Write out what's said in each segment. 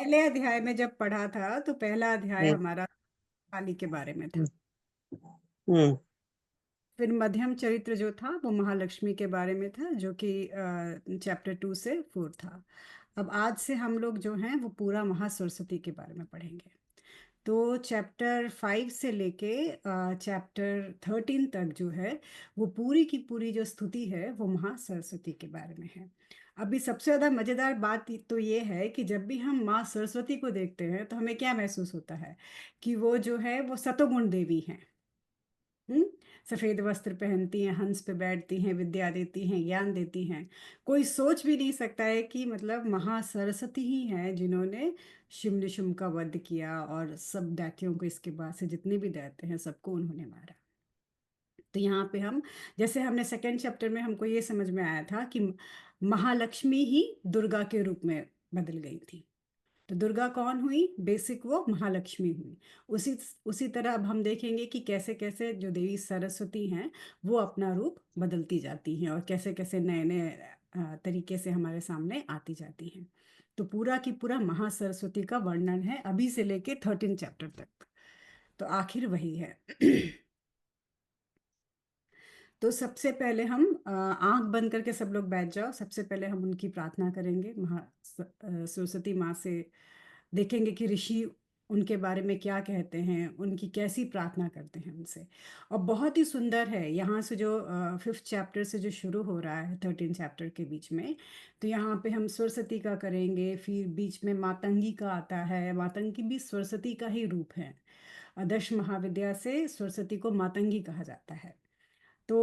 पहले अध्याय में जब पढ़ा था तो पहला अध्याय हम्म। हमारा काली के बारे में था। हम्म। हम्म। फिर मध्यम चरित्र जो था वो महालक्ष्मी के बारे में था, जो कि चैप्टर 2 से 4 था। अब आज से हम लोग जो हैं वो पूरा महासरस्वती के बारे में पढ़ेंगे। तो चैप्टर 5 से लेके चैप्टर 13 तक जो है वो पूरी की पूरी जो स्तुति है वो महासरस्वती के बारे में है। अभी सबसे ज़्यादा मज़ेदार बात तो ये है कि जब भी हम माँ सरस्वती को देखते हैं तो हमें क्या महसूस होता है कि वो जो है वो सतोगुण देवी हैं। हम्म। सफेद वस्त्र पहनती हैं, हंस पे बैठती हैं, विद्या देती हैं, ज्ञान देती हैं। कोई सोच भी नहीं सकता है कि मतलब महासरस्वती ही हैं जिन्होंने शुम्भ का वध किया और सब दैत्यों को, इसके बाद से जितने भी दैत्य हैं सबको उन्होंने मारा। तो यहाँ पे हम, जैसे हमने सेकंड चैप्टर में हमको ये समझ में आया था कि महालक्ष्मी ही दुर्गा के रूप में बदल गई थी। तो दुर्गा कौन हुई? बेसिक वो महालक्ष्मी हुई। उसी उसी तरह अब हम देखेंगे कि कैसे कैसे जो देवी सरस्वती हैं वो अपना रूप बदलती जाती हैं और कैसे कैसे नए नए तरीके से हमारे सामने आती जाती हैं। तो पूरा की पूरा महासरस्वती का वर्णन है अभी से लेके 13 चैप्टर तक। तो आखिर वही है। तो सबसे पहले हम आंख बंद करके सब लोग बैठ जाओ। सबसे पहले हम उनकी प्रार्थना करेंगे, सरस्वती माँ से। देखेंगे कि ऋषि उनके बारे में क्या कहते हैं, उनकी कैसी प्रार्थना करते हैं उनसे। और बहुत ही सुंदर है यहाँ से जो 5th चैप्टर से जो शुरू हो रहा है 13 चैप्टर के बीच में। तो यहाँ पे हम सरस्वती का करेंगे, फिर बीच में मातंगी का आता है। मातंगी भी सरस्वती का ही रूप है। दश महाविद्या से सरस्वती को मातंगी कहा जाता है। तो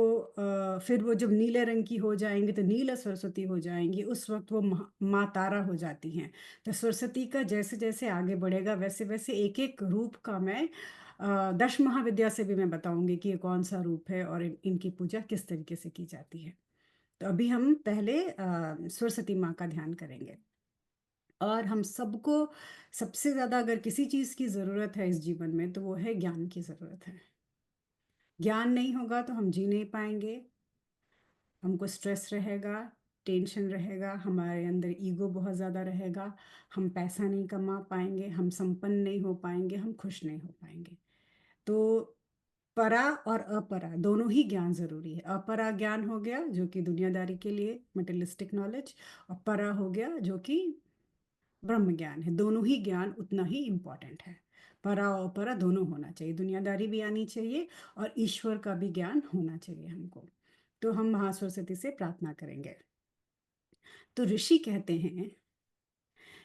फिर वो जब नीले रंग की हो जाएंगी तो नीला सरस्वती हो जाएंगी, उस वक्त वो माँ तारा हो जाती हैं। तो सरस्वती का जैसे जैसे आगे बढ़ेगा वैसे वैसे एक एक रूप का मैं दश महाविद्या से भी मैं बताऊंगी कि ये कौन सा रूप है और इनकी पूजा किस तरीके से की जाती है। तो अभी हम पहले सरस्वती माँ का ध्यान करेंगे। और हम सबको सबसे ज़्यादा अगर किसी चीज़ की ज़रूरत है इस जीवन में तो वो है ज्ञान की ज़रूरत है। ज्ञान नहीं होगा तो हम जी नहीं पाएंगे। हमको स्ट्रेस रहेगा, टेंशन रहेगा, हमारे अंदर ईगो बहुत ज़्यादा रहेगा। हम पैसा नहीं कमा पाएंगे, हम संपन्न नहीं हो पाएंगे, हम खुश नहीं हो पाएंगे। तो परा और अपरा दोनों ही ज्ञान जरूरी है। अपरा ज्ञान हो गया जो कि दुनियादारी के लिए मटेरियलिस्टिक नॉलेज, और परा हो गया जो कि ब्रह्म ज्ञान है। दोनों ही ज्ञान उतना ही इम्पोर्टेंट है। परा और अपरा दोनों होना चाहिए, दुनियादारी भी आनी चाहिए और ईश्वर का भी ज्ञान होना चाहिए हमको। तो हम महासरस्वती से प्रार्थना करेंगे। तो ऋषि कहते हैं,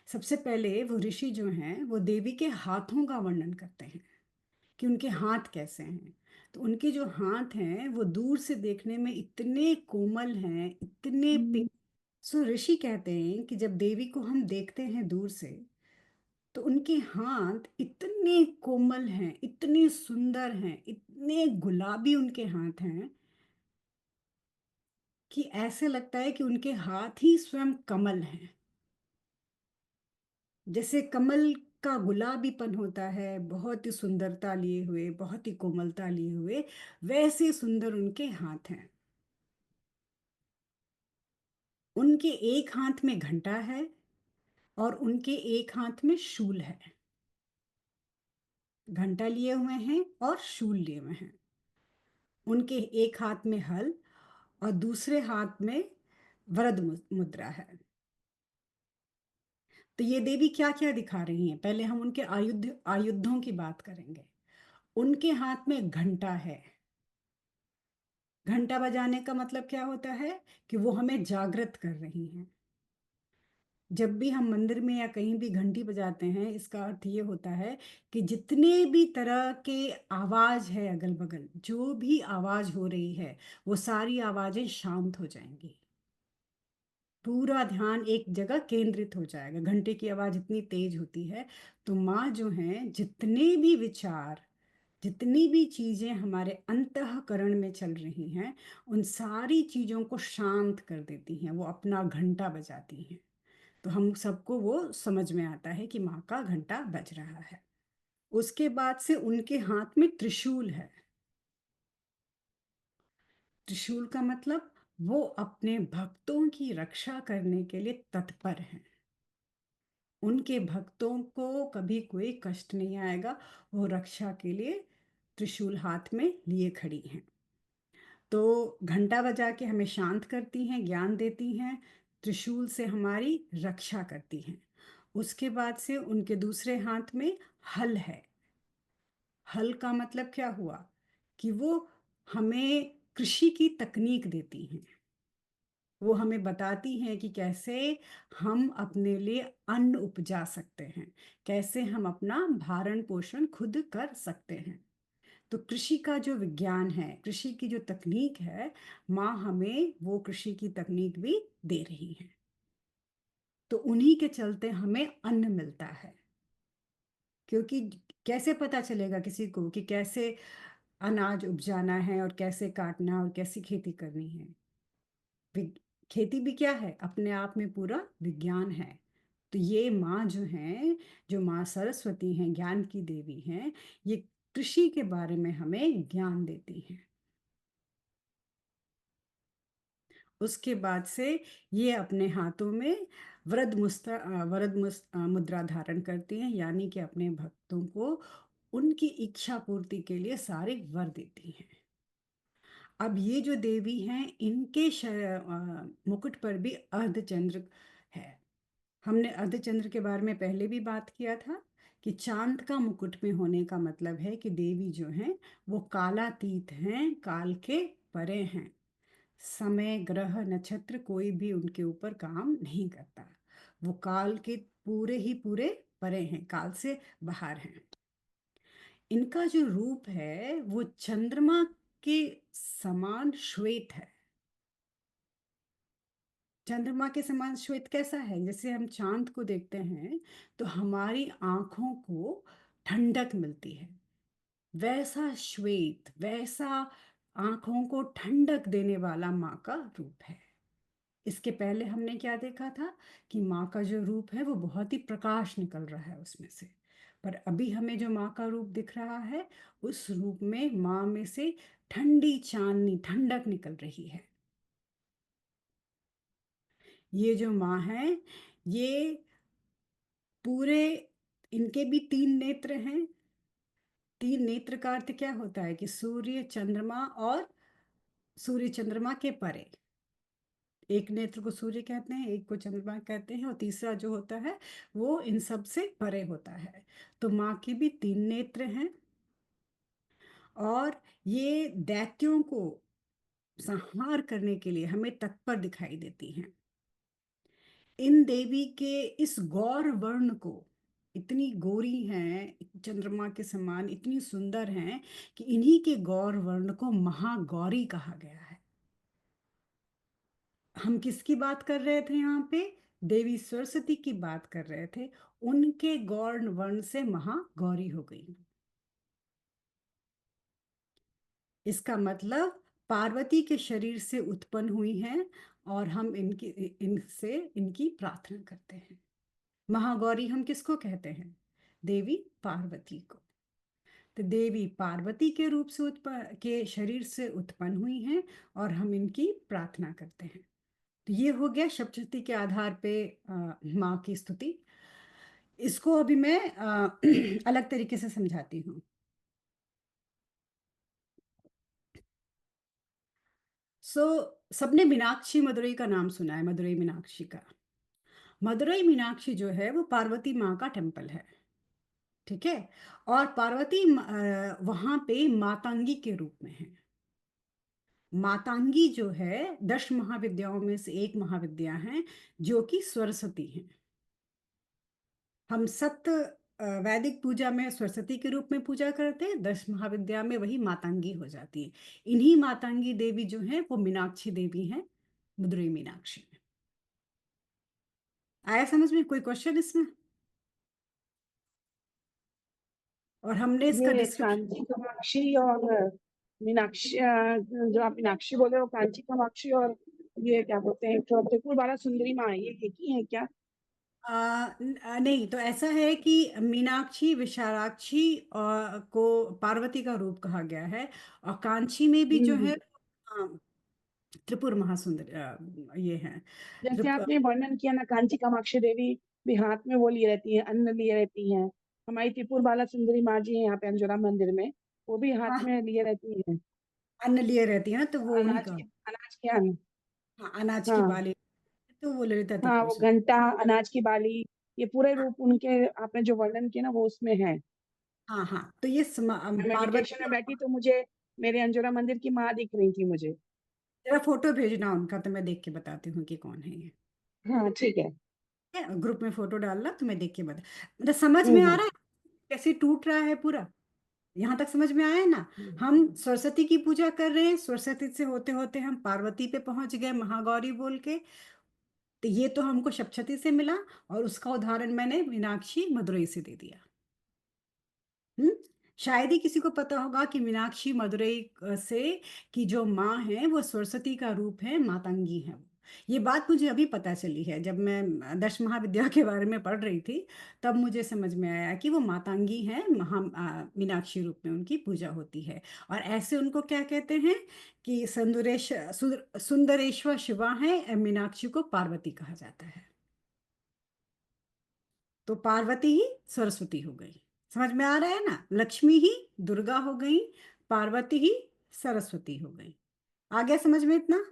सबसे पहले वो ऋषि जो हैं वो देवी के हाथों का वर्णन करते हैं कि उनके हाथ कैसे हैं। तो उनके जो हाथ हैं वो दूर से देखने में इतने कोमल हैं, इतने सो ऋषि कहते हैं कि जब देवी को हम देखते हैं दूर से तो उनके हाथ इतने कोमल हैं, इतने सुंदर हैं, इतने गुलाबी उनके हाथ हैं कि ऐसे लगता है कि उनके हाथ ही स्वयं कमल हैं। जैसे कमल का गुलाबीपन होता है, बहुत ही सुंदरता लिए हुए, बहुत ही कोमलता लिए हुए, वैसे सुंदर उनके हाथ हैं। उनके एक हाथ में घंटा है और उनके एक हाथ में शूल है। घंटा लिए हुए हैं और शूल लिए हुए हैं। उनके एक हाथ में हल और दूसरे हाथ में वरद मुद्रा है। तो ये देवी क्या क्या दिखा रही हैं? पहले हम उनके आयुधों की बात करेंगे। उनके हाथ में घंटा है। घंटा बजाने का मतलब क्या होता है कि वो हमें जागृत कर रही हैं। जब भी हम मंदिर में या कहीं भी घंटी बजाते हैं इसका अर्थ ये होता है कि जितने भी तरह के आवाज है, अगल बगल जो भी आवाज हो रही है वो सारी आवाजें शांत हो जाएंगी। पूरा ध्यान एक जगह केंद्रित हो जाएगा। घंटे की आवाज इतनी तेज होती है। तो माँ जो है, जितने भी विचार, जितनी भी चीजें हमारे अंतःकरण में चल रही हैं उन सारी चीजों को शांत कर देती हैं, वो अपना घंटा बजाती हैं। तो हम सबको वो समझ में आता है कि माँ का घंटा बज रहा है। उसके बाद से उनके हाथ में त्रिशूल है। त्रिशूल का मतलब वो अपने भक्तों की रक्षा करने के लिए तत्पर हैं। उनके भक्तों को कभी कोई कष्ट नहीं आएगा। वो रक्षा के लिए त्रिशूल हाथ में लिए खड़ी हैं। तो घंटा बजा के हमें शांत करती हैं, ज्ञान देती हैं, त्रिशूल से हमारी रक्षा करती हैं। उसके बाद से उनके दूसरे हाथ में हल है। हल का मतलब क्या हुआ कि वो हमें कृषि की तकनीक देती हैं। वो हमें बताती हैं कि कैसे हम अपने लिए अन्न उपजा सकते हैं, कैसे हम अपना भरण पोषण खुद कर सकते हैं। तो कृषि का जो विज्ञान है, कृषि की जो तकनीक है, माँ हमें वो कृषि की तकनीक भी दे रही है। तो उन्हीं के चलते हमें अन्न मिलता है। क्योंकि कैसे पता चलेगा किसी को कि कैसे अनाज उपजाना है और कैसे काटना और कैसी खेती करनी है। विग- खेती भी क्या है, अपने आप में पूरा विज्ञान है। तो ये माँ जो हैं, जो माँ सरस्वती हैं, ज्ञान की देवी हैं, ये कृषि के बारे में हमें ज्ञान देती हैं। उसके बाद से ये अपने हाथों में मुद्रा धारण करती हैं, यानी कि अपने भक्तों को उनकी इच्छा पूर्ति के लिए सारे वर देती हैं। अब ये जो देवी हैं, इनके मुकुट पर भी अर्धचंद्र है। हमने अर्धचंद्र के बारे में पहले भी बात किया था कि चांद का मुकुट में होने का मतलब है कि देवी जो हैं वो कालातीत हैं, काल के परे हैं। समय, ग्रह, नक्षत्र कोई भी उनके ऊपर काम नहीं करता। वो काल के पूरे ही पूरे परे हैं, काल से बाहर हैं। इनका जो रूप है वो चंद्रमा के समान श्वेत है। चंद्रमा के समान श्वेत कैसा है? जैसे हम चांद को देखते हैं तो हमारी आंखों को ठंडक मिलती है, वैसा श्वेत, वैसा आंखों को ठंडक देने वाला माँ का रूप है। इसके पहले हमने क्या देखा था कि माँ का जो रूप है वो बहुत ही प्रकाश निकल रहा है उसमें से। पर अभी हमें जो माँ का रूप दिख रहा है, उस रूप में माँ में से ठंडी चांदनी, ठंडक निकल रही है। ये जो माँ है, ये पूरे, इनके भी तीन नेत्र हैं। तीन नेत्र का अर्थ क्या होता है कि सूर्य, चंद्रमा और सूर्य चंद्रमा के परे। एक नेत्र को सूर्य कहते हैं, एक को चंद्रमा कहते हैं, और तीसरा जो होता है वो इन सब से परे होता है। तो माँ की भी तीन नेत्र हैं। और ये दैत्यों को संहार करने के लिए हमें तत्पर दिखाई देती हैं। इन देवी के इस गौर वर्ण को, इतनी गोरी हैं, चंद्रमा के समान इतनी सुंदर हैं कि इन्हीं के गौर वर्ण को महागौरी कहा गया है। हम किसकी बात कर रहे थे यहाँ पे? देवी सरस्वती की बात कर रहे थे। उनके गौर वर्ण से महागौरी हो गई। इसका मतलब पार्वती के शरीर से उत्पन्न हुई हैं और हम इनसे इनकी प्रार्थना करते हैं। महागौरी हम किसको कहते हैं? देवी पार्वती को। तो देवी पार्वती के रूप से उत्पन्न, के शरीर से उत्पन्न हुई हैं और हम इनकी प्रार्थना करते हैं। तो ये हो गया सप्तशती के आधार पे माँ की स्तुति। इसको अभी मैं अलग तरीके से समझाती हूँ। सो सबने मीनाक्षी मदुरई का नाम सुना है, मदुरई मीनाक्षी का। मदुरई मीनाक्षी जो है वो पार्वती माँ का टेम्पल है। ठीक है। और पार्वती वहां पे मातांगी के रूप में है। मातांगी जो है 10 महाविद्याओं में से एक महाविद्या है, जो कि सरस्वती है। हम सप्त वैदिक पूजा में सरस्वती के रूप में पूजा करते हैं, 10 महाविद्या में वही मातांगी हो जाती है। इन्हीं मातांगी देवी जो है वो मीनाक्षी देवी हैं, मदुरई मीनाक्षी। आया समझ में? कोई क्वेश्चन इसमें? और हमने इसका ये डिस्क्रिप्शन। कांची कामाक्षी और मीनाक्षी, जो आप मीनाक्षी बोले हो, कांची कामाक्षी और ये क्या बोलते हैं, तो त्रिपुर बाला सुंदरी माँ, ये एक ही है क्या? नहीं, तो ऐसा है कि मीनाक्षी, विशालाक्षी और को पार्वती का रूप कहा गया है। और कांची में भी जो है हम्म। त्रिपुर महासुंदर ये है। जैसे त्रिप आपने वर्णन किया ना, कांची कामाक्षी देवी, भी हाथ में वो लिए रहती हैं, अन्न लिए रहती हैं। हमारी त्रिपुर बाला सुंदरी माँ जी हैं यहाँ पे अंजोरा मंदिर में, वो भी हाथ हाँ, में लिए रहती हैं। अन्न लिए रहती है ना, तो वो उन्हीं अनाज का। के अनाज के अन्न। हाँ, अनाज की हाँ बाली, तो वो ललिता हाँ, वो तपस्वी। घंटा, अनाज की बाली, ये पूरे रूप उनके आपने जो वर्णन किया ना वो उसमें है। हाँ हाँ, तो ये मैं पार्वती मेडिटेशन में को। बैठी तो मुझे मेरे अंजोरा मंदिर की माँ दिख रही थी मुझे। जरा फोटो भेजना उनका, तो मैं देख के बताती हूँ कि कौन है ये। हाँ ठीक है। ग्रुप में फोटो डालना, तो मैं देख के बता। मतलब समझ में आ हम्म। रहा है कैसे टूट रहा है पूरा? यहाँ तक समझ में आया है ना? हम्म। हम सरस्वती की पूजा कर रहे हैं, सरस्वती से होते होते हम पार्वती पे पहुंच गए महागौरी बोल के। तो ये तो हमको सप्तशती से मिला, और उसका उदाहरण मैंने मीनाक्षी मदुरई से दे दिया। हम्म। शायद ही किसी को पता होगा कि मीनाक्षी मदुरई से की जो माँ है वो सरस्वती का रूप है, मातंगी है वो। ये बात मुझे अभी पता चली है, जब मैं दश महाविद्या के बारे में पढ़ रही थी, तब मुझे समझ में आया कि वो मातंगी है, मीनाक्षी रूप में उनकी पूजा होती है। और ऐसे उनको क्या कहते हैं कि सुंदरेश्वर शिवा है, मीनाक्षी को पार्वती कहा जाता है। तो पार्वती ही सरस्वती हो गई। समझ में आ रहा है ना? लक्ष्मी ही दुर्गा हो गई, पार्वती ही सरस्वती हो गई। आ गया समझ में इतना?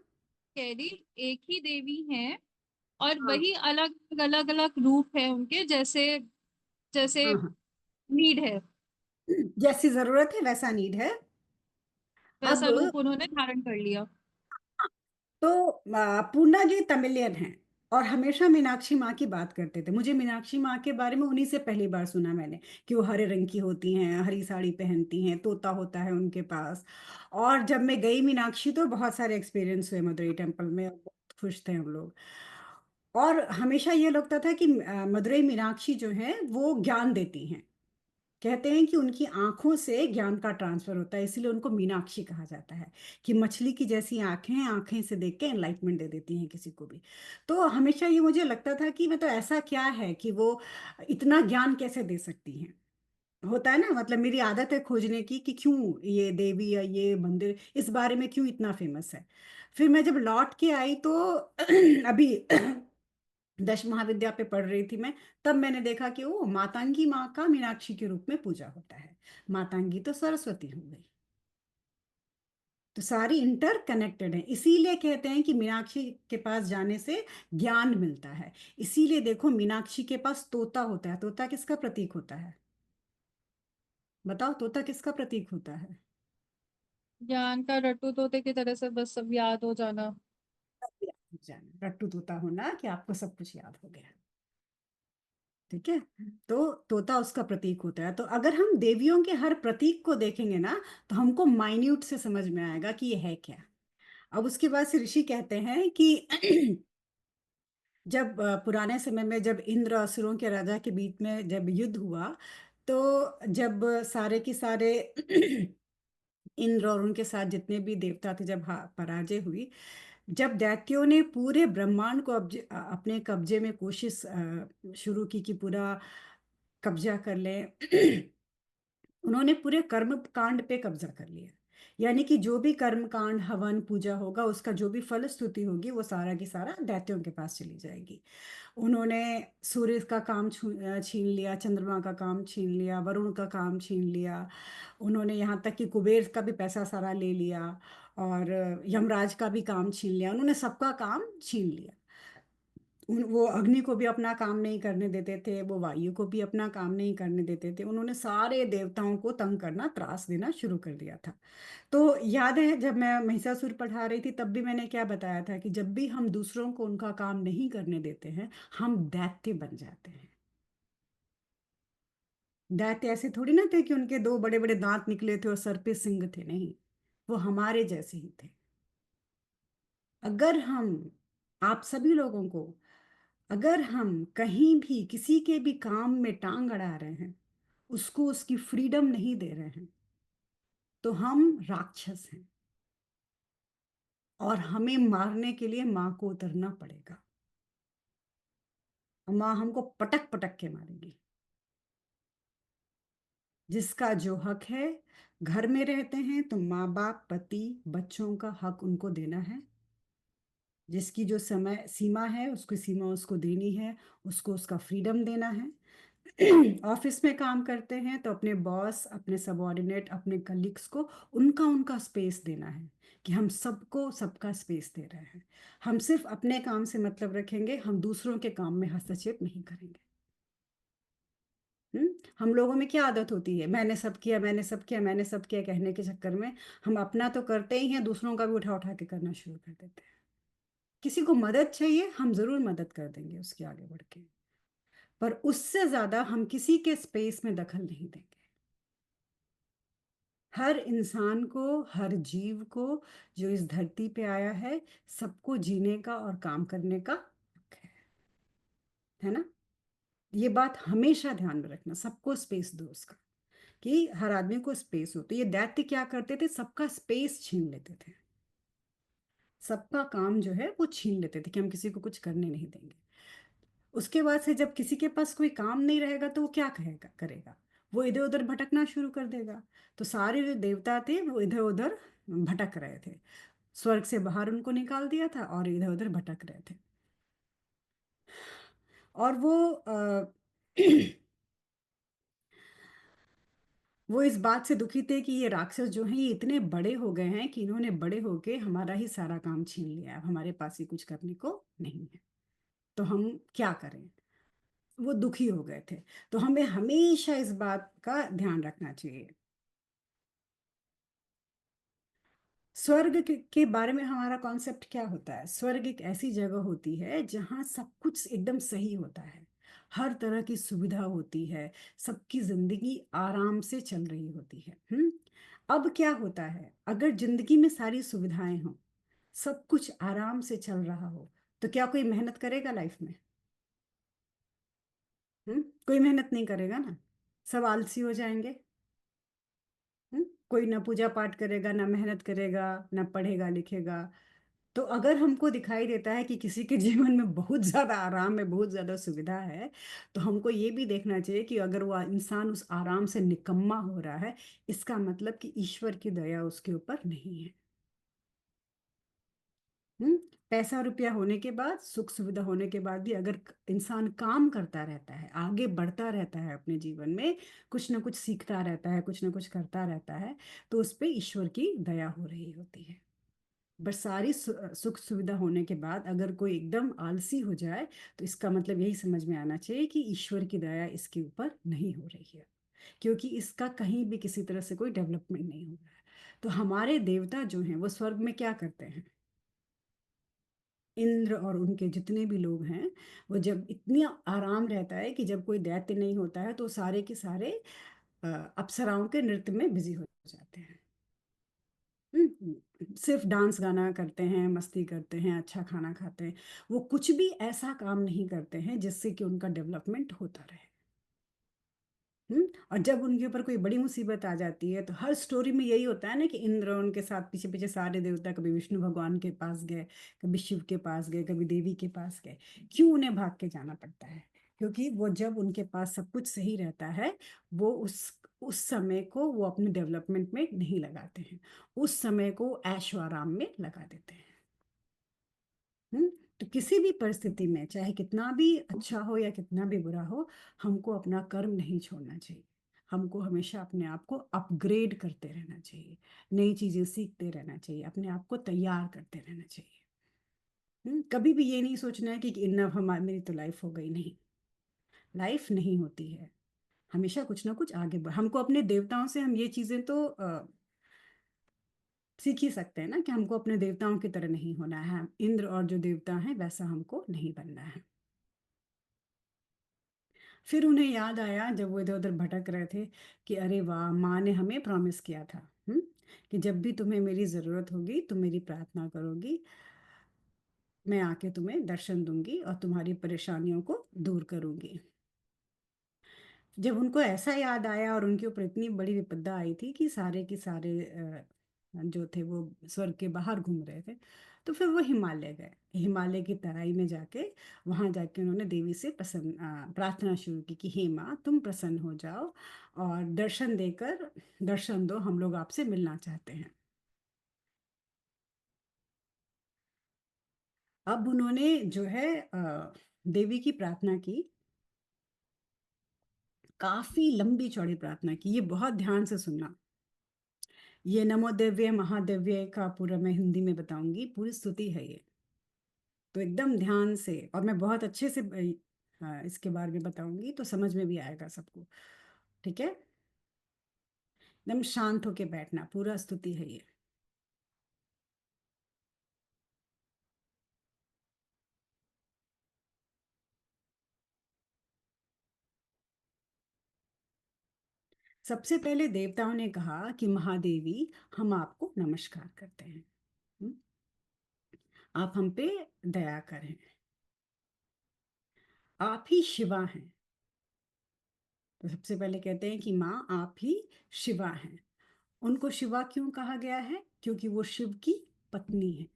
कह रही एक ही देवी हैं और हाँ वही अलग अलग अलग रूप है उनके, जैसे जैसे हाँ हाँ। नीड है जैसी जरूरत है वैसा नीड है। अब वैसा रूप उन्होंने धारण कर लिया। तो पूर्णा जी तमिलियन हैं, और हमेशा मीनाक्षी माँ की बात करते थे। मुझे मीनाक्षी माँ के बारे में उन्हीं से पहली बार सुना मैंने, कि वो हरे रंग की होती हैं, हरी साड़ी पहनती हैं, तोता होता है उनके पास। और जब मैं गई मीनाक्षी, तो बहुत सारे एक्सपीरियंस हुए मदुरई टेम्पल में, बहुत खुश थे हम लोग। और हमेशा ये लगता था कि मदुरई मीनाक्षी जो है वो ज्ञान देती हैं। कहते हैं कि उनकी आंखों से ज्ञान का ट्रांसफर होता है, इसीलिए उनको मीनाक्षी कहा जाता है। कि मछली की जैसी आंखें हैं, आंखें से देख के एनलाइटमेंट दे देती हैं किसी को भी। तो हमेशा ये मुझे लगता था कि मतलब ऐसा क्या है कि वो इतना ज्ञान कैसे दे सकती हैं। होता है ना, मतलब मेरी आदत है खोजने की कि क्यों ये देवी या ये मंदिर इस बारे में क्यों इतना फेमस है। फिर मैं जब लौट के आई, तो अभी दश महाविद्या पे पढ़ रही थी मैं, तब मैंने देखा कि वो मातांगी माँ का मीनाक्षी के रूप में पूजा होता है। मातांगी तो सरस्वती हो गई। तो सारी इंटर कनेक्टेड है, इसीलिए कहते हैं कि मीनाक्षी के पास जाने से ज्ञान मिलता है। इसीलिए देखो, मीनाक्षी के पास तोता होता है। तोता किसका प्रतीक होता है? बताओ, तोता किसका प्रतीक होता है? ज्ञान का रट्टू तोते की तरह से बस सब याद हो जाना। सब याद हो जाना, रट्टू तोता होना, कि आपको सब कुछ याद हो गया। ठीक है। तो तोता उसका प्रतीक होता है। तो अगर हम देवियों के हर प्रतीक को देखेंगे ना, तो हमको माइन्यूट से समझ में आएगा कि ये है क्या। अब उसके बाद से ऋषि कहते हैं कि जब पुराने समय में जब इंद्र असुरों के राजा के बीच में जब युद्ध हुआ, तो जब सारे के सारे इंद्र और उनके साथ जितने भी देवता थे, जब पराजय हुई, जब दैत्यों ने पूरे ब्रह्मांड को अपने कब्जे में कोशिश शुरू की कि पूरा कब्जा कर ले, उन्होंने पूरे कर्म कांड पे कब्जा कर लिया। यानी कि जो भी कर्म कांड, हवन, पूजा होगा, उसका जो भी फलश्रुति होगी, वो सारा की सारा दैत्यों के पास चली जाएगी। उन्होंने सूर्य का काम छीन लिया, चंद्रमा का काम छीन लिया, वरुण का काम छीन लिया। उन्होंने यहाँ तक कि कुबेर का भी पैसा सारा ले लिया, और यमराज का भी काम छीन लिया। उन्होंने सबका काम छीन लिया। वो अग्नि को भी अपना काम नहीं करने देते थे, वो वायु को भी अपना काम नहीं करने देते थे। उन्होंने सारे देवताओं को तंग करना, त्रास देना शुरू कर दिया था। तो याद है, जब मैं महिषासुर पढ़ा रही थी, तब भी मैंने क्या बताया था कि जब भी हम दूसरों को उनका काम नहीं करने देते हैं, हम दैत्य बन जाते हैं। दैत्य ऐसे थोड़ी ना थे कि उनके दो बड़े बड़े दांत निकले थे और सर पे सिंग थे, नहीं। वो हमारे जैसे ही थे। अगर हम, आप सभी लोगों को, अगर हम कहीं भी किसी के भी काम में टांग अड़ा रहे हैं, उसको उसकी फ्रीडम नहीं दे रहे हैं, तो हम राक्षस हैं। और हमें मारने के लिए माँ को उतरना पड़ेगा। और माँ हमको पटक पटक के मारेगी। जिसका जो हक है, घर में रहते हैं तो माँ बाप, पति, बच्चों का हक उनको देना है। जिसकी जो समय सीमा है उसकी सीमा उसको देनी है, उसको उसका फ्रीडम देना है। ऑफिस में काम करते हैं तो अपने बॉस, अपने सबऑर्डिनेट, अपने कलीग्स को उनका उनका स्पेस देना है कि हम सबको सबका स्पेस दे रहे हैं। हम सिर्फ अपने काम से मतलब रखेंगे, हम दूसरों के काम में हस्तक्षेप नहीं करेंगे। हम लोगों में क्या आदत होती है, मैंने सब किया, मैंने सब किया, मैंने सब किया कहने के चक्कर में हम अपना तो करते ही हैं, दूसरों का भी उठा उठा के करना शुरू कर देते हैं। किसी को मदद चाहिए, हम जरूर मदद कर देंगे उसके आगे बढ़ के, पर उससे ज्यादा हम किसी के स्पेस में दखल नहीं देंगे। हर इंसान को, हर जीव को जो इस धरती पे आया है, सबको जीने का और काम करने का हक है ना। ये बात हमेशा ध्यान में रखना, सबको स्पेस दो उसका, कि हर आदमी को स्पेस हो। तो ये दैत्य क्या करते थे, सबका स्पेस छीन लेते थे, सबका काम जो है वो छीन लेते थे कि हम किसी को कुछ करने नहीं देंगे। उसके बाद से जब किसी के पास कोई काम नहीं रहेगा तो वो क्या कहेगा, करेगा, वो इधर उधर भटकना शुरू कर देगा। तो सारे जो देवता थे वो इधर उधर भटक रहे थे, स्वर्ग से बाहर उनको निकाल दिया था और इधर उधर भटक रहे थे। और वो इस बात से दुखी थे कि ये राक्षस जो हैं ये इतने बड़े हो गए हैं कि इन्होंने बड़े होके हमारा ही सारा काम छीन लिया है, अब हमारे पास ही कुछ करने को नहीं है, तो हम क्या करें। वो दुखी हो गए थे। तो हमें हमेशा इस बात का ध्यान रखना चाहिए। स्वर्ग के बारे में हमारा कॉन्सेप्ट क्या होता है, स्वर्ग एक ऐसी जगह होती है जहाँ सब कुछ एकदम सही होता है, हर तरह की सुविधा होती है, सबकी जिंदगी आराम से चल रही होती है। अब क्या होता है, अगर जिंदगी में सारी सुविधाएं हों, सब कुछ आराम से चल रहा हो, तो क्या कोई मेहनत करेगा लाइफ में? कोई मेहनत नहीं करेगा ना, सब आलसी हो जाएंगे। कोई ना पूजा पाठ करेगा, ना मेहनत करेगा, ना पढ़ेगा लिखेगा। तो अगर हमको दिखाई देता है कि किसी के जीवन में बहुत ज्यादा आराम है, बहुत ज्यादा सुविधा है, तो हमको ये भी देखना चाहिए कि अगर वो इंसान उस आराम से निकम्मा हो रहा है, इसका मतलब कि ईश्वर की दया उसके ऊपर नहीं है। हम्म पैसा रुपया होने के बाद, सुख सुविधा होने के बाद भी अगर इंसान काम करता रहता है, आगे बढ़ता रहता है अपने जीवन में, कुछ ना कुछ सीखता रहता है, कुछ ना कुछ करता रहता है, तो उस पे ईश्वर की दया हो रही होती है। बस सारी सुख सुविधा होने के बाद अगर कोई एकदम आलसी हो जाए, तो इसका मतलब यही समझ में आना चाहिए कि ईश्वर की दया इसके ऊपर नहीं हो रही है, क्योंकि इसका कहीं भी किसी तरह से कोई डेवलपमेंट नहीं हो रहा है। तो हमारे देवता जो हैं वो स्वर्ग में क्या करते हैं, इंद्र और उनके जितने भी लोग हैं, वो जब इतनी आराम रहता है कि जब कोई दैत्य नहीं होता है, तो सारे के सारे अप्सराओं के नृत्य में बिजी हो जाते हैं। सिर्फ डांस गाना करते हैं, मस्ती करते हैं, अच्छा खाना खाते हैं, वो कुछ भी ऐसा काम नहीं करते हैं जिससे कि उनका डेवलपमेंट होता रहे। और जब उनके ऊपर कोई बड़ी मुसीबत आ जाती है, तो हर स्टोरी में यही होता है ना कि इंद्र और उनके साथ पीछे पीछे सारे देवता कभी विष्णु भगवान के पास गए, कभी शिव के पास गए, कभी देवी के पास गए। क्यों उन्हें भाग के जाना पड़ता है? क्योंकि वो जब उनके पास सब कुछ सही रहता है, वो उस समय को वो अपने डेवलपमेंट में नहीं लगाते हैं, उस समय को ऐशो आराम में लगा देते हैं। हम्म तो किसी भी परिस्थिति में, चाहे कितना भी अच्छा हो या कितना भी बुरा हो, हमको अपना कर्म नहीं छोड़ना चाहिए। हमको हमेशा अपने आप को अपग्रेड करते रहना चाहिए, नई चीजें सीखते रहना चाहिए, अपने आप को तैयार करते रहना चाहिए। कभी भी ये नहीं सोचना है कि इनफ हमारी मेरी तो लाइफ हो गई, नहीं, लाइफ नहीं होती है। हमेशा कुछ ना कुछ आगे बढ़, हमको अपने देवताओं से हम ये चीजें तो सीख ही सकते हैं ना, कि हमको अपने देवताओं की तरह नहीं होना है, इंद्र और जो देवता हैं वैसा हमको नहीं बनना है। फिर उन्हें याद आया जब वो इधर उधर भटक रहे थे कि अरे वाह, माँ ने हमें प्रॉमिस किया था, कि जब भी तुम्हें मेरी ज़रूरत होगी तुम मेरी प्रार्थना करोगी, मैं आके तुम्हें दर्शन दूंगी और तुम्हारी परेशानियों को दूर करूंगी। जब उनको ऐसा याद आया और उनके ऊपर इतनी बड़ी विपदा आई थी कि सारे के सारे जो थे वो स्वर्ग के बाहर घूम रहे थे, तो फिर वो हिमालय गए, हिमालय की तराई में जाके, वहां जाके उन्होंने देवी से प्रार्थना शुरू की कि हे माँ, तुम प्रसन्न हो जाओ और दर्शन देकर, दर्शन दो, हम लोग आपसे मिलना चाहते हैं। अब उन्होंने जो है देवी की प्रार्थना की, काफी लंबी चौड़ी प्रार्थना की। ये बहुत ध्यान से सुनना। ये नमो दिव्य महादिव्य का पूरा मैं हिंदी में बताऊंगी, पूरी स्तुति है ये, तो एकदम ध्यान से, और मैं बहुत अच्छे से इसके बारे में बताऊंगी तो समझ में भी आएगा सबको। ठीक है, एकदम शांत होके बैठना, पूरा स्तुति है ये। सबसे पहले देवताओं ने कहा कि महादेवी, हम आपको नमस्कार करते हैं। हम्म, आप हम पे दया करें। आप ही शिवा हैं। तो सबसे पहले कहते हैं कि माँ आप ही शिवा हैं। उनको शिवा क्यों कहा गया है? क्योंकि वो शिव की पत्नी है।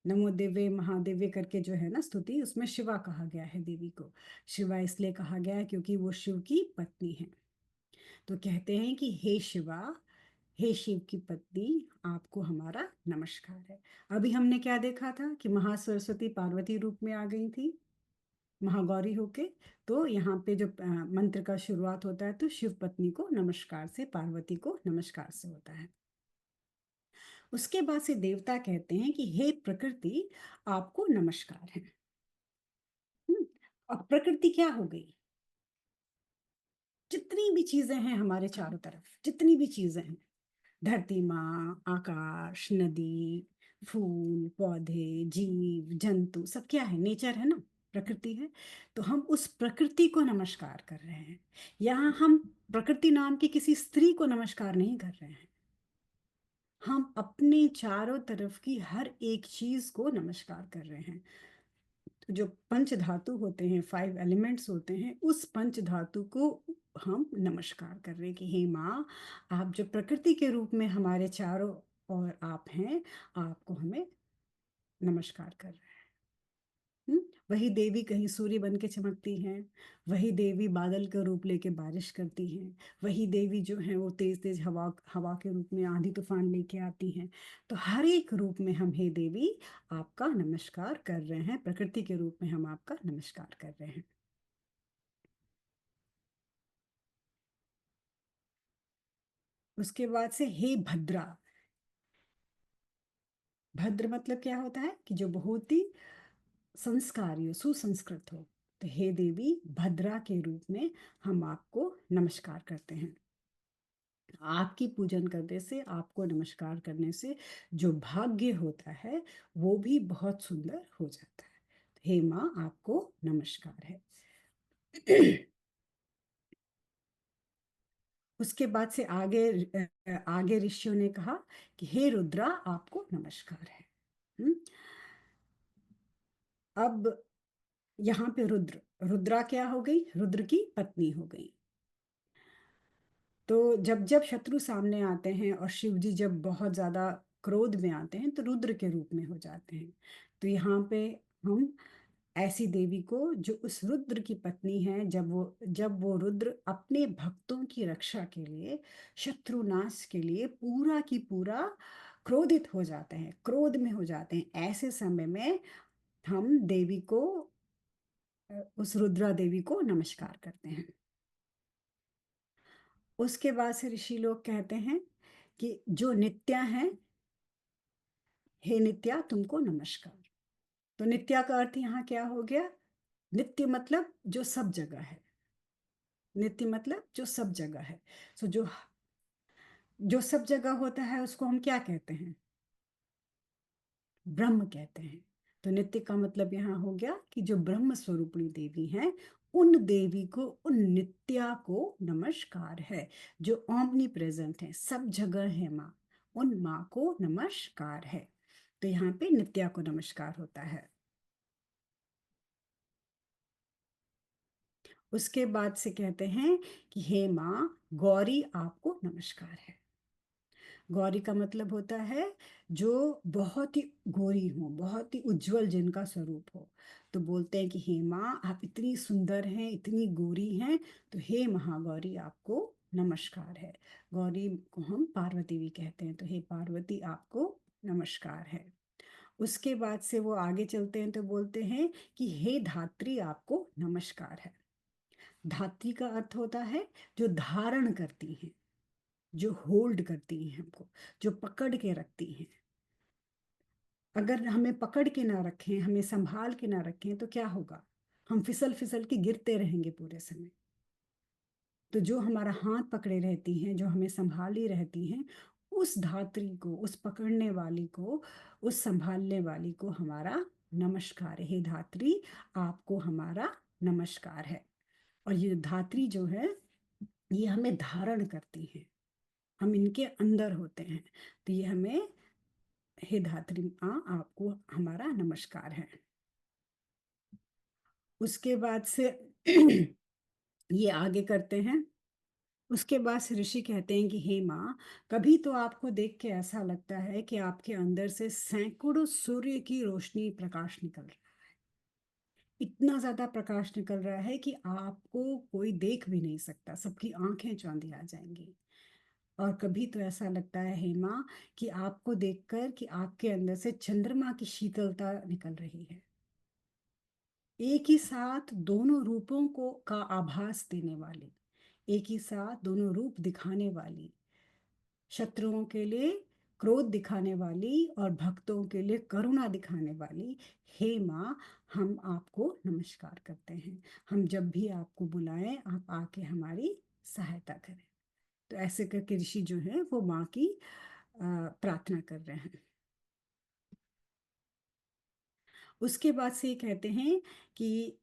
नमो देवे महादेवे करके जो है ना स्तुति, उसमें शिवा कहा गया है देवी को। शिवा इसलिए कहा गया है क्योंकि वो शिव की पत्नी है। तो कहते हैं कि हे शिवा, हे शिव की पत्नी, आपको हमारा नमस्कार है। अभी हमने क्या देखा था कि महासरस्वती पार्वती रूप में आ गई थी, महागौरी होके। तो यहाँ पे जो मंत्र का शुरुआत होता है तो शिव पत्नी को नमस्कार से, पार्वती को नमस्कार से होता है। उसके बाद से देवता कहते हैं कि हे प्रकृति, आपको नमस्कार है। अब प्रकृति क्या हो गई? जितनी भी चीजें हैं हमारे चारों तरफ, जितनी भी चीजें हैं, धरती माँ, आकाश, नदी, फूल, पौधे, जीव जंतु, सब क्या है? नेचर है ना, प्रकृति है। तो हम उस प्रकृति को नमस्कार कर रहे हैं। यहाँ हम प्रकृति नाम की किसी स्त्री को नमस्कार नहीं कर रहे हैं, हम अपने चारों तरफ की हर एक चीज को नमस्कार कर रहे हैं। तो जो पंच धातु होते हैं, 5 एलिमेंट्स होते हैं, उस पंच धातु को हम नमस्कार कर रहे हैं कि हे माँ, आप जो प्रकृति के रूप में हमारे चारों और आप हैं, आपको हमें नमस्कार कर रहे हैं। वही देवी कहीं सूर्य बन के चमकती हैं, वही देवी बादल का रूप लेके बारिश करती हैं, वही देवी जो है वो तेज तेज हवा हवा के रूप में आंधी तूफान लेके आती हैं। तो हर एक रूप में हम, हे देवी, आपका नमस्कार कर रहे हैं। प्रकृति के रूप में हम आपका नमस्कार कर रहे हैं। उसके बाद से हे भद्रा। भद्र मतलब क्या होता है? कि जो बहुत ही संस्कारी हो, सुसंस्कृत हो। तो हे देवी भद्रा के रूप में हम आपको नमस्कार करते हैं। आपकी पूजन करने से, आपको नमस्कार करने से जो भाग्य होता है वो भी बहुत सुंदर हो जाता है। हे माँ, आपको नमस्कार है। उसके बाद से आगे ऋषियों ने कहा कि हे रुद्रा, आपको नमस्कार है। अब यहाँ पे रुद्र, रुद्रा क्या हो गई? रुद्र की पत्नी हो गई। तो जब जब शत्रु सामने आते हैं और शिव जी जब बहुत ज्यादा क्रोध में आते हैं तो रुद्र के रूप में हो जाते हैं। तो यहाँ पे हम ऐसी देवी को, जो उस रुद्र की पत्नी है, जब वो रुद्र अपने भक्तों की रक्षा के लिए, शत्रुनाश के लिए पूरा की पूरा क्रोधित हो जाते हैं, क्रोध में हो जाते हैं, ऐसे समय में हम देवी को, उस रुद्रा देवी को नमस्कार करते हैं। उसके बाद से ऋषि लोग कहते हैं कि जो नित्या है, हे नित्या, तुमको नमस्कार। तो नित्या का अर्थ यहाँ क्या हो गया? नित्य मतलब जो सब जगह है, नित्य मतलब जो सब जगह है। सो जो जो सब जगह होता है उसको हम क्या कहते हैं? ब्रह्म कहते हैं। तो नित्य का मतलब यहाँ हो गया कि जो ब्रह्म स्वरूपणी देवी हैं, उन देवी को, उन नित्या को नमस्कार है। जो ओमनी प्रेजेंट है, सब जगह है माँ, उन माँ को नमस्कार है। तो यहाँ पे नित्या को नमस्कार होता है। उसके बाद से कहते हैं कि हे माँ गौरी, आपको नमस्कार है। गौरी का मतलब होता है जो बहुत ही गोरी हो, बहुत ही उज्जवल जिनका स्वरूप हो। तो बोलते हैं कि हे माँ, आप इतनी सुंदर हैं, इतनी गोरी हैं, तो हे महागौरी, आपको नमस्कार है। गौरी को हम पार्वती भी कहते हैं। तो हे पार्वती, आपको नमस्कार है। उसके बाद से वो आगे चलते हैं तो बोलते हैं कि हे धात्री आपको नमस्कार है। धात्री का अर्थ होता है जो धारण करती हैं, जो होल्ड करती हैं हमको, जो पकड़ के रखती हैं। अगर हमें पकड़ के ना रखें, हमें संभाल के ना रखें तो क्या होगा? हम फिसल फिसल के गिरते रहेंगे पूरे समय। तो जो हमारा हाथ पकड़े रहती हैं, जो हमें संभाली रहती हैं, उस धात्री को, उस पकड़ने वाली को, उस संभालने वाली को हमारा नमस्कार है। हे धात्री आपको हमारा नमस्कार है। और ये धात्री जो है ये हमें धारण करती हैं, हम इनके अंदर होते हैं। तो ये हमें, हे धात्री माँ आपको हमारा नमस्कार है। उसके बाद से ये आगे करते हैं। उसके बाद से ऋषि कहते हैं कि हे माँ, कभी तो आपको देख के ऐसा लगता है कि आपके अंदर से सैकड़ों सूर्य की रोशनी, प्रकाश निकल रहा है। इतना ज्यादा प्रकाश निकल रहा है कि आपको कोई देख भी नहीं सकता, सबकी आंखें चौंधी आ जाएंगी। और कभी तो ऐसा लगता है हे माँ कि आपको देखकर कि आपके अंदर से चंद्रमा की शीतलता निकल रही है। एक ही साथ दोनों रूपों को का आभास देने वाली, एक ही साथ दोनों रूप दिखाने वाली, शत्रुओं के लिए क्रोध दिखाने वाली और भक्तों के लिए करुणा दिखाने वाली, हे माँ हम आपको नमस्कार करते हैं। हम जब भी आपको बुलाएं आप आके हमारी सहायता करें। तो ऐसे करके ऋषि जो है वो माँ की प्रार्थना कर रहे हैं। उसके बाद से ये कहते हैं कि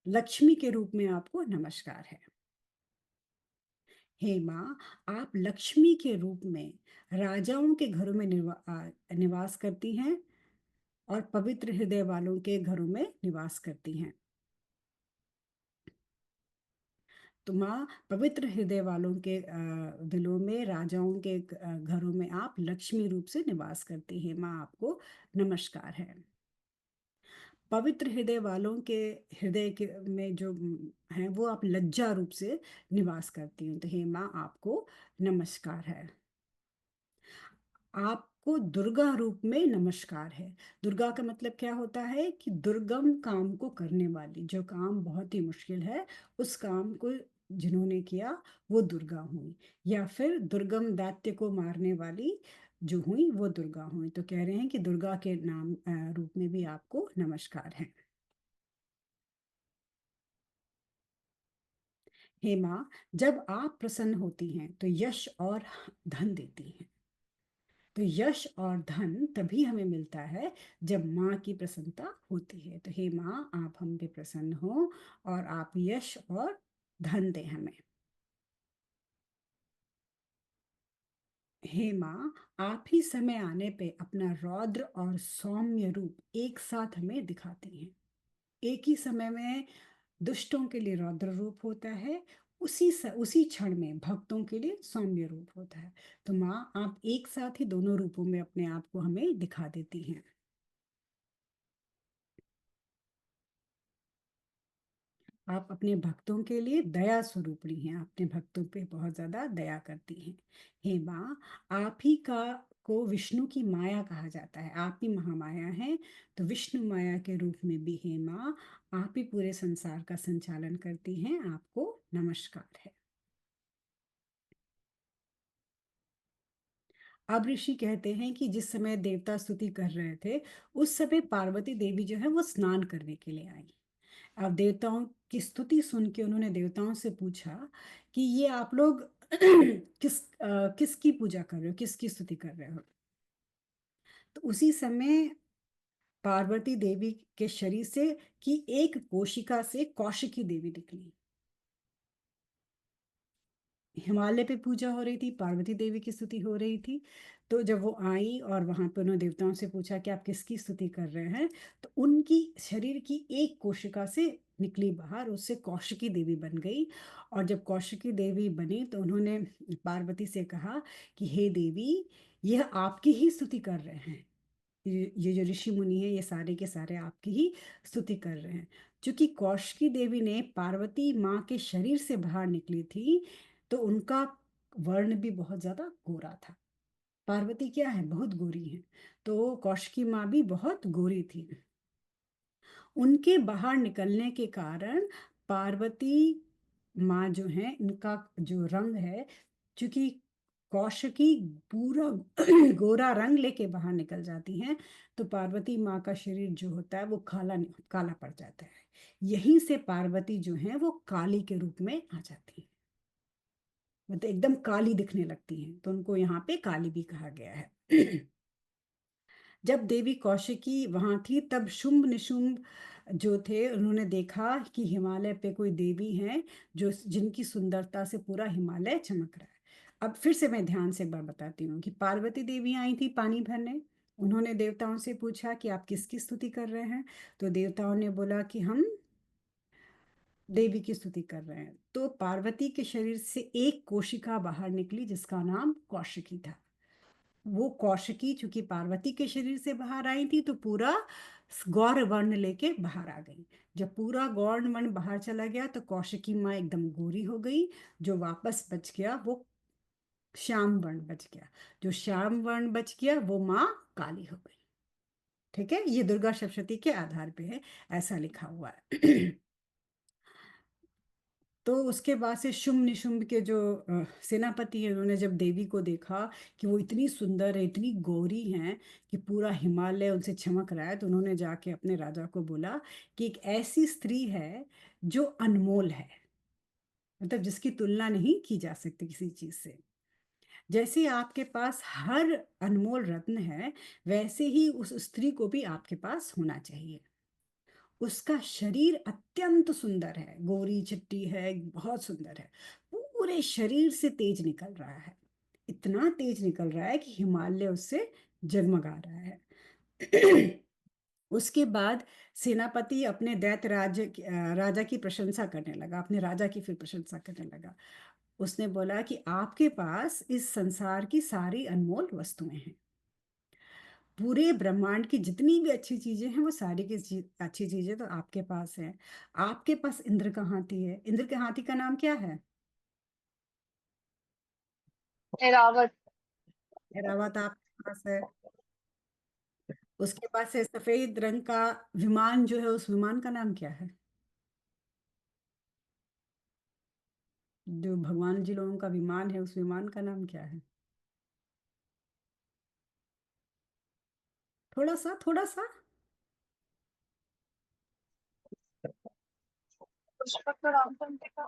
लक्ष्मी के रूप में आपको नमस्कार है। हे माँ आप लक्ष्मी के रूप में राजाओं के घरों में निवास करती हैं और पवित्र हृदय वालों के घरों में निवास करती हैं। तो माँ पवित्र हृदय वालों के दिलों में, राजाओं के घरों में आप लक्ष्मी रूप से निवास करती हैं। माँ आपको नमस्कार है। पवित्र हृदय वालों के हृदय के में जो हैं वो आप लज्जा रूप से निवास करती हैं। तो हे माँ आपको नमस्कार है। आपको दुर्गा रूप में नमस्कार है। दुर्गा का मतलब क्या होता है कि दुर्गम काम को करने वाली, जो काम बहुत ही मुश्किल है उस काम को जिन्होंने किया वो दुर्गा हुई, या फिर दुर्गम दैत्य को मारने वाली जो हुई वो दुर्गा हुई। तो कह रहे हैं कि दुर्गा के नाम रूप में भी आपको नमस्कार है। हे माँ जब आप प्रसन्न होती हैं तो यश और धन देती हैं। तो यश और धन तभी हमें मिलता है जब माँ की प्रसन्नता होती है। तो हे माँ आप हम पे प्रसन्न हो और आप यश और धन दें हमें। हे माँ आप ही समय आने पे अपना रौद्र और सौम्य रूप एक साथ हमें दिखाती हैं। एक ही समय में दुष्टों के लिए रौद्र रूप होता है, उसी क्षण में भक्तों के लिए सौम्य रूप होता है। तो माँ आप एक साथ ही दोनों रूपों में अपने आप को हमें दिखा देती हैं। आप अपने भक्तों के लिए दया स्वरूपणी हैं, अपने भक्तों पे बहुत ज्यादा दया करती हैं। हे माँ आप ही का को विष्णु की माया कहा जाता है, आप ही महामाया हैं। तो विष्णु माया के रूप में भी हे माँ आप ही पूरे संसार का संचालन करती हैं। आपको नमस्कार है। अब ऋषि कहते हैं कि जिस समय देवता स्तुति कर रहे थे उस समय पार्वती देवी जो है वो स्नान करने के लिए आई। अब देवताओं की स्तुति सुन के उन्होंने देवताओं से पूछा कि ये आप लोग किसकी पूजा कर रहे हो, किसकी स्तुति कर रहे हो। तो उसी समय पार्वती देवी के शरीर से की एक कोशिका से कौशिकी देवी निकली। हिमालय पे पूजा हो रही थी, पार्वती देवी की स्तुति हो रही थी। तो जब वो आई और वहां पे उन्होंने देवताओं से पूछा कि आप किसकी स्तुति कर रहे हैं, तो उनकी शरीर की एक कोशिका से निकली बाहर, उससे कौशिकी देवी बन गई। और जब कौशिकी देवी बनी तो उन्होंने पार्वती से कहा कि हे देवी यह आपकी ही स्तुति कर रहे हैं, ये जो ऋषि मुनि है ये सारे के सारे आपकी ही स्तुति कर रहे हैं। क्योंकि कौशिकी देवी ने पार्वती माँ के शरीर से बाहर निकली थी तो उनका वर्ण भी बहुत ज्यादा गोरा था। पार्वती क्या है, बहुत गोरी है, तो कौशिकी माँ भी बहुत गोरी थी। उनके बाहर निकलने के कारण पार्वती माँ जो है, इनका जो रंग है, क्योंकि कौशिकी पूरा गोरा रंग लेके बाहर निकल जाती हैं, तो पार्वती माँ का शरीर जो होता है वो काला पड़ जाता है। यहीं से पार्वती जो है वो काली के रूप में आ जाती है, मतलब एकदम काली दिखने लगती हैं, तो उनको यहाँ पे काली भी कहा गया है। जब देवी कौशिकी वहां थी तब शुंभ निशुंभ जो थे, उन्होंने देखा कि हिमालय पे कोई देवी है जो जिनकी सुंदरता से पूरा हिमालय चमक रहा है। अब फिर से मैं ध्यान से एक बार बताती हूँ कि पार्वती देवी आई थी पानी भरने। उन्होंने देवताओं से पूछा कि आप किसकी स्तुति कर रहे हैं, तो देवताओं ने बोला कि हम देवी की स्तुति कर रहे हैं। तो पार्वती के शरीर से एक कोशिका बाहर निकली जिसका नाम कौशिकी था। वो कौशिकी चूंकि पार्वती के शरीर से बाहर आई थी तो पूरा गौर वर्ण लेके बाहर आ गई। जब पूरा गौर वर्ण बाहर चला गया तो कौशिकी माँ एकदम गोरी हो गई। जो वापस बच गया वो श्याम वर्ण बच गया। जो श्याम वर्ण बच गया वो माँ काली हो गई। ठीक है, ये दुर्गा सप्तशती के आधार पे है, ऐसा लिखा हुआ है। तो उसके बाद से शुंभ निशुंभ के जो सेनापति हैं, उन्होंने जब देवी को देखा कि वो इतनी सुंदर है, इतनी गोरी हैं कि पूरा हिमालय उनसे चमक रहा है, तो उन्होंने जाके अपने राजा को बोला कि एक ऐसी स्त्री है जो अनमोल है, मतलब जिसकी तुलना नहीं की जा सकती किसी चीज से। जैसे आपके पास हर अनमोल रत्न है, वैसे ही उस स्त्री को भी आपके पास होना चाहिए। उसका शरीर अत्यंत सुंदर है, गोरी चिट्टी है, बहुत सुंदर है, पूरे शरीर से तेज निकल रहा है, इतना तेज निकल रहा है कि हिमालय उससे जगमगा रहा है। उसके बाद सेनापति अपने राजा की प्रशंसा करने लगा, अपने राजा की फिर प्रशंसा करने लगा। उसने बोला कि आपके पास इस संसार की सारी अनमोल वस्तुएं हैं, पूरे ब्रह्मांड की जितनी भी अच्छी चीजें हैं वो सारी की अच्छी चीजें तो आपके पास है। आपके पास इंद्र का हाथी है, इंद्र के हाथी का नाम क्या है? एरावत। ऐरावत आपके पास है। उसके पास है सफेद रंग का विमान जो है, उस विमान का नाम क्या है? जो भगवान जी लोगों का विमान है, उस विमान का नाम क्या है? थोड़ा सा, थोड़ा सा। पुष्पक का नाम था उनके का।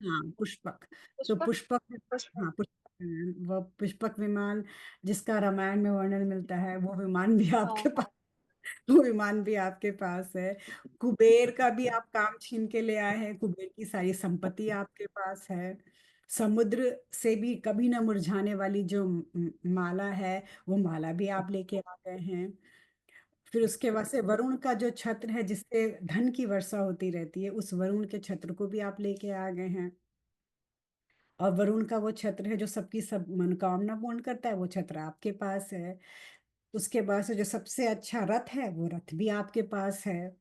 हाँ, पुष्पक। तो पुष्पक। पुष्पक, पुष्पक। हाँ पुष्पक विमान, वह पुष्पक विमान जिसका रामायण में वर्णन मिलता है, वो विमान भी हाँ आपके पास, हाँ। वो विमान भी आपके पास है। कुबेर का भी आप काम छीन के ले आए हैं, कुबेर की सारी संपत्ति आपके पास है। समुद्र से भी कभी ना मुरझाने वाली जो माला है, वो माला भी आप लेके आ गए हैं। फिर उसके बाद से वरुण का जो छत्र है जिससे धन की वर्षा होती रहती है, उस वरुण के छत्र को भी आप लेके आ गए हैं। और वरुण का वो छत्र है जो सबकी सब मनोकामना पूर्ण करता है, वो छत्र आपके पास है। उसके बाद से जो सबसे अच्छा रथ है, वो रथ भी आपके पास है।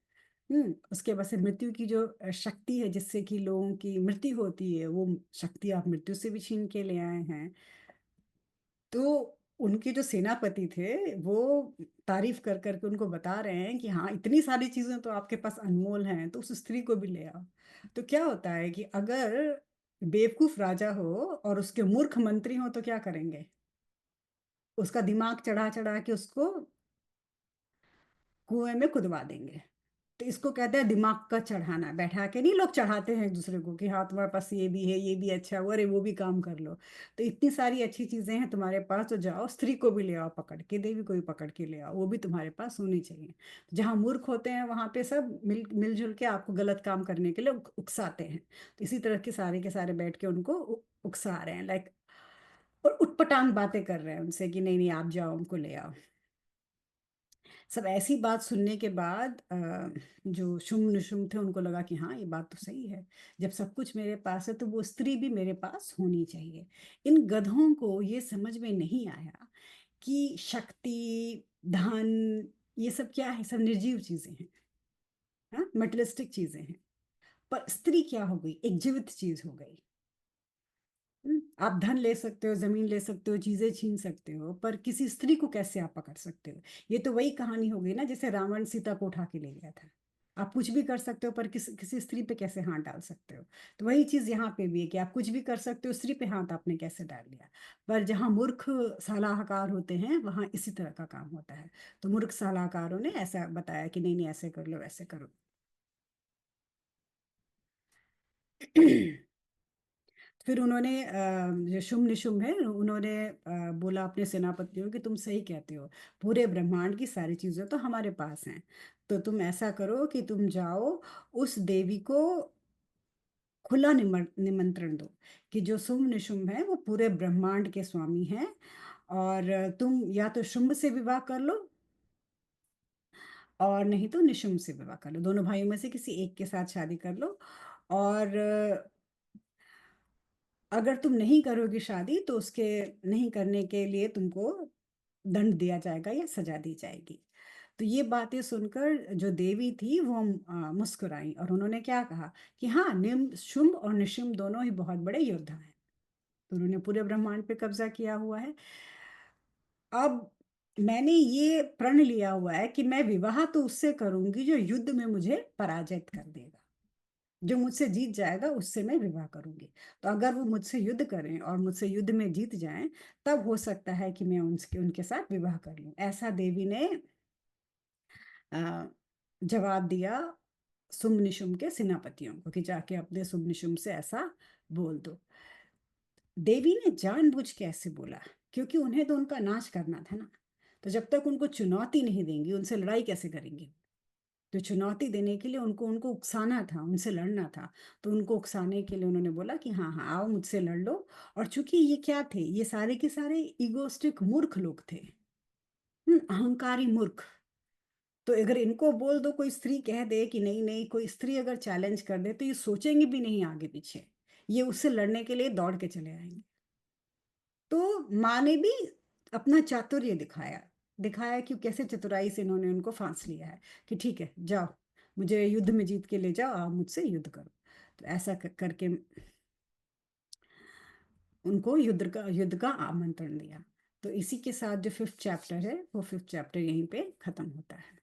उसके बाद से मृत्यु की जो शक्ति है जिससे कि लोगों की मृत्यु होती है, वो शक्ति आप मृत्यु से भी छीन के ले आए हैं। तो उनके जो सेनापति थे वो तारीफ कर करके उनको बता रहे हैं कि हाँ, इतनी सारी चीजें तो आपके पास अनमोल हैं, तो उस स्त्री को भी ले आओ। तो क्या होता है कि अगर बेवकूफ राजा हो और उसके मूर्ख मंत्री हो तो क्या करेंगे? उसका दिमाग चढ़ा चढ़ा के उसको कुएं में खुदवा देंगे। तो इसको कहते हैं दिमाग का चढ़ाना। बैठा के नहीं लोग चढ़ाते हैं एक दूसरे को कि हाँ, तुम्हारे पास ये भी है, ये भी अच्छा हुआ, अरे वो भी काम कर लो। तो इतनी सारी अच्छी चीजें हैं तुम्हारे पास, तो जाओ स्त्री को भी ले आओ पकड़ के, देवी को भी पकड़ के ले आओ, वो भी तुम्हारे पास होनी चाहिए। जहाँ मूर्ख होते हैं वहां पे सब मिलजुल के आपको गलत काम करने के लिए उकसाते हैं। तो इसी तरह के सारे बैठ के उनको उकसा रहे हैं, लाइक, और उटपटांग बातें कर रहे हैं उनसे कि नहीं नहीं आप जाओ, उनको ले आओ। सब ऐसी बात सुनने के बाद जो शुम्भ निशुम्भ थे उनको लगा कि हाँ, ये बात तो सही है, जब सब कुछ मेरे पास है तो वो स्त्री भी मेरे पास होनी चाहिए। इन गधों को ये समझ में नहीं आया कि शक्ति, धन, ये सब क्या है, सब निर्जीव चीजें हैं, हाँ, मटेरियलिस्टिक चीजें हैं। पर स्त्री क्या हो गई, एक जीवित चीज हो गई। आप धन ले सकते हो, जमीन ले सकते हो, चीजें छीन सकते हो, पर किसी स्त्री को कैसे आप पकड़ सकते हो? ये तो वही कहानी हो गई ना, जैसे रावण सीता को उठा के ले गया था। आप कुछ भी कर सकते हो, पर किसी स्त्री पे कैसे हाथ डाल सकते हो? तो वही चीज यहाँ पे भी है कि आप कुछ भी कर सकते हो, स्त्री पे हाथ आपने कैसे डाल लिया? पर जहाँ मूर्ख सलाहकार होते हैं वहां इसी तरह का काम होता है। तो मूर्ख सलाहकारों ने ऐसा बताया कि नहीं नहीं, ऐसे कर लो, ऐसे करो। फिर उन्होंने जो शुम्भ निशुम्भ है, उन्होंने बोला अपने सेनापतियों कि तुम सही कहते हो, पूरे ब्रह्मांड की सारी चीजें तो हमारे पास हैं। तो तुम ऐसा करो कि तुम जाओ, उस देवी को खुला निमंत्रण दो कि जो शुम्भ निशुम्भ है वो पूरे ब्रह्मांड के स्वामी हैं, और तुम या तो शुम्भ से विवाह कर लो, और नहीं तो निशुम्भ से विवाह कर लो, दोनों भाइयों में से किसी एक के साथ शादी कर लो। और अगर तुम नहीं करोगी शादी तो उसके नहीं करने के लिए तुमको दंड दिया जाएगा या सजा दी जाएगी। तो ये बातें सुनकर जो देवी थी वो मुस्कुराई, और उन्होंने क्या कहा कि हाँ, निम शुंभ और निशुंभ दोनों ही बहुत बड़े योद्धा हैं। तो उन्होंने पूरे ब्रह्मांड पे कब्जा किया हुआ है। अब मैंने ये प्रण लिया हुआ है कि मैं विवाह तो उससे करूंगी जो युद्ध में मुझे पराजित कर देगा, जो मुझसे जीत जाएगा उससे मैं विवाह करूंगी। तो अगर वो मुझसे युद्ध करें और मुझसे युद्ध में जीत जाएं, तब हो सकता है कि मैं उनके साथ विवाह कर लूं। ऐसा देवी ने जवाब दिया शुम्भ निशुम्भ के सेनापतियों को कि जाके अपने शुम्भ निशुम्भ से ऐसा बोल दो। देवी ने जानबूझ के ऐसे बोला क्योंकि उन्हें तो उनका नाश करना था ना। तो जब तक उनको चुनौती नहीं देंगी, उनसे लड़ाई कैसे करेंगी? तो चुनौती देने के लिए उनको उनको उकसाना था, उनसे लड़ना था। तो उनको उकसाने के लिए उन्होंने बोला कि हाँ हाँ, आओ मुझसे लड़ लो। और चूंकि ये क्या थे, ये सारे के सारे इगोस्टिक मूर्ख लोग थे, अहंकारी मूर्ख। तो अगर इनको बोल दो, कोई स्त्री कह दे कि नहीं नहीं, कोई स्त्री अगर चैलेंज कर दे, तो ये सोचेंगे भी नहीं आगे पीछे, ये उससे लड़ने के लिए दौड़ के चले आएंगे। तो माँ ने भी अपना चातुर्य दिखाया, दिखाया कि कैसे चतुराई से इन्होंने उनको फांस लिया है कि ठीक है जाओ, मुझे युद्ध में जीत के ले जाओ, आप मुझसे युद्ध करो। तो ऐसा करके उनको युद्ध का आमंत्रण दिया। तो इसी के साथ जो 5th चैप्टर है, वो 5th चैप्टर यहीं पे खत्म होता है।